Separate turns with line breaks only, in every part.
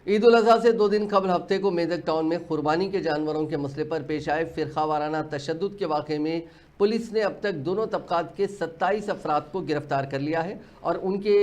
ईद उल अजहा से 2 दिन कबल हफ्ते को मेदक टाउन में कुर्बानी के जानवरों के मसले पर पेश आए फिरका वाराना तशद्दुद के वाक़े में पुलिस ने अब तक दोनों तबकात के 27 अफराद को गिरफ्तार कर लिया है और उनके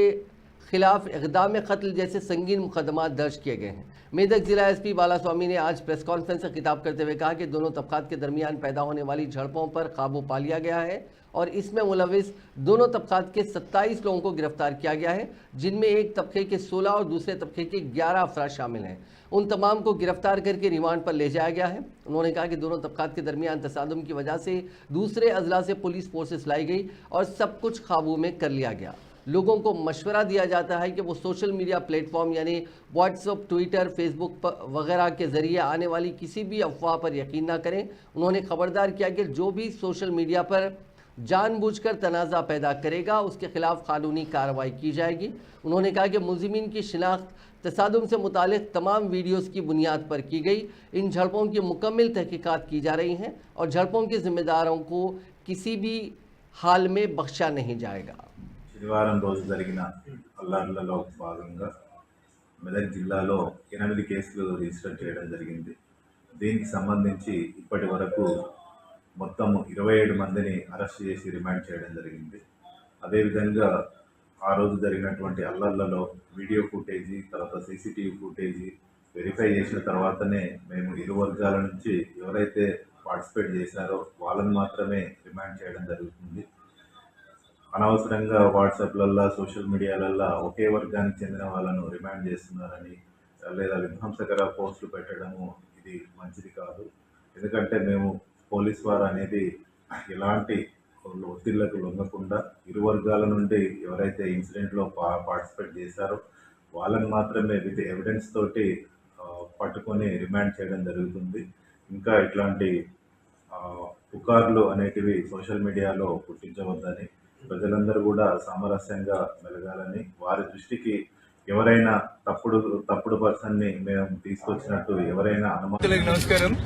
खिलाफ इक़दाम कत्ल जैसे संगीन मुकदमात दर्ज किए गए हैं। मेदक ज़िला एसपी बालास्वामी ने आज प्रेस कॉन्फ्रेंस से खिताब करते हुए कहा कि दोनों तबकात के दरमियान पैदा होने वाली झड़पों पर काबू पा लिया गया है और इसमें मुलविस दोनों तबकात के 27 लोगों को गिरफ्तार किया गया है, जिनमें एक तबके के 16 और दूसरे तबके के 11 अफराद शामिल हैं। उन तमाम को गिरफ्तार करके रिमांड पर ले जाया गया है। उन्होंने कहा कि दोनों तबकात के दरमियान तसादुम की वजह से दूसरे अजला से पुलिस फोर्सेस लाई गई और सब कुछ काबू में कर लिया गया। लोगों को मशवरा दिया जाता है कि वो सोशल मीडिया प्लेटफॉर्म यानी व्हाट्सएप, ट्विटर, फेसबुक वगैरह के ज़रिए आने वाली किसी भी अफवाह पर यकीन न करें। उन्होंने खबरदार किया कि जो भी सोशल मीडिया पर जानबूझकर तनाज़ा पैदा करेगा उसके खिलाफ कानूनी कार्रवाई की जाएगी। उन्होंने कहा कि मुलजिमीन की शिनाख्त तसादुम से मुतालिक तमाम वीडियोज़ की बुनियाद पर की गई। इन झड़पों की मुकम्मल तहकीकात की जा रही हैं और झड़पों के ज़िम्मेदारों को किसी भी हाल में बख्शा नहीं जाएगा।
శనివారం రోజు జరిగిన అల్లర్లలో భాగంగా మెదక్ జిల్లాలో 8 కేసులు రిజిస్టర్ చేయడం జరిగింది. దీనికి సంబంధించి ఇప్పటి వరకు మొత్తం 27 మందిని అరెస్ట్ చేసి రిమాండ్ చేయడం జరిగింది. అదేవిధంగా ఆ రోజు జరిగినటువంటి అల్లర్లలో వీడియో ఫుటేజీ, తర్వాత సీసీటీవీ ఫుటేజీ వెరిఫై చేసిన తర్వాతనే మేము ఇరు వర్గాల నుంచి ఎవరైతే పార్టిసిపేట్ చేశారో వాళ్ళని మాత్రమే రిమాండ్ చేయడం జరుగుతుంది. అనవసరంగా వాట్సాప్లల్లో, సోషల్ మీడియాలల్లో ఒకే వర్గానికి చెందిన వాళ్ళను రిమాండ్ చేస్తున్నారని లేదా విధ్వంసకర పోస్టులు పెట్టడము ఇది మంచిది కాదు. ఎందుకంటే మేము పోలీస్ వారు అనేది ఎలాంటి ఒత్తిళ్లకు లొంగకుండా ఇరు వర్గాల నుండి ఎవరైతే ఇన్సిడెంట్లో పార్టిసిపేట్ చేశారో వాళ్ళని మాత్రమే విత్ ఎవిడెన్స్ తోటి పట్టుకొని రిమాండ్ చేయడం జరుగుతుంది. ఇంకా ఇట్లాంటి పుకార్లు అనేటివి సోషల్ మీడియాలో పుట్టించవద్దని, ప్రజలందరూ కూడా సామరస్యంగా మెలగాలని, వారి దృష్టికి ఎవరైనా తప్పుడు పర్సన్ని మేము తీసుకొచ్చినట్టు ఎవరైనా అనుమానం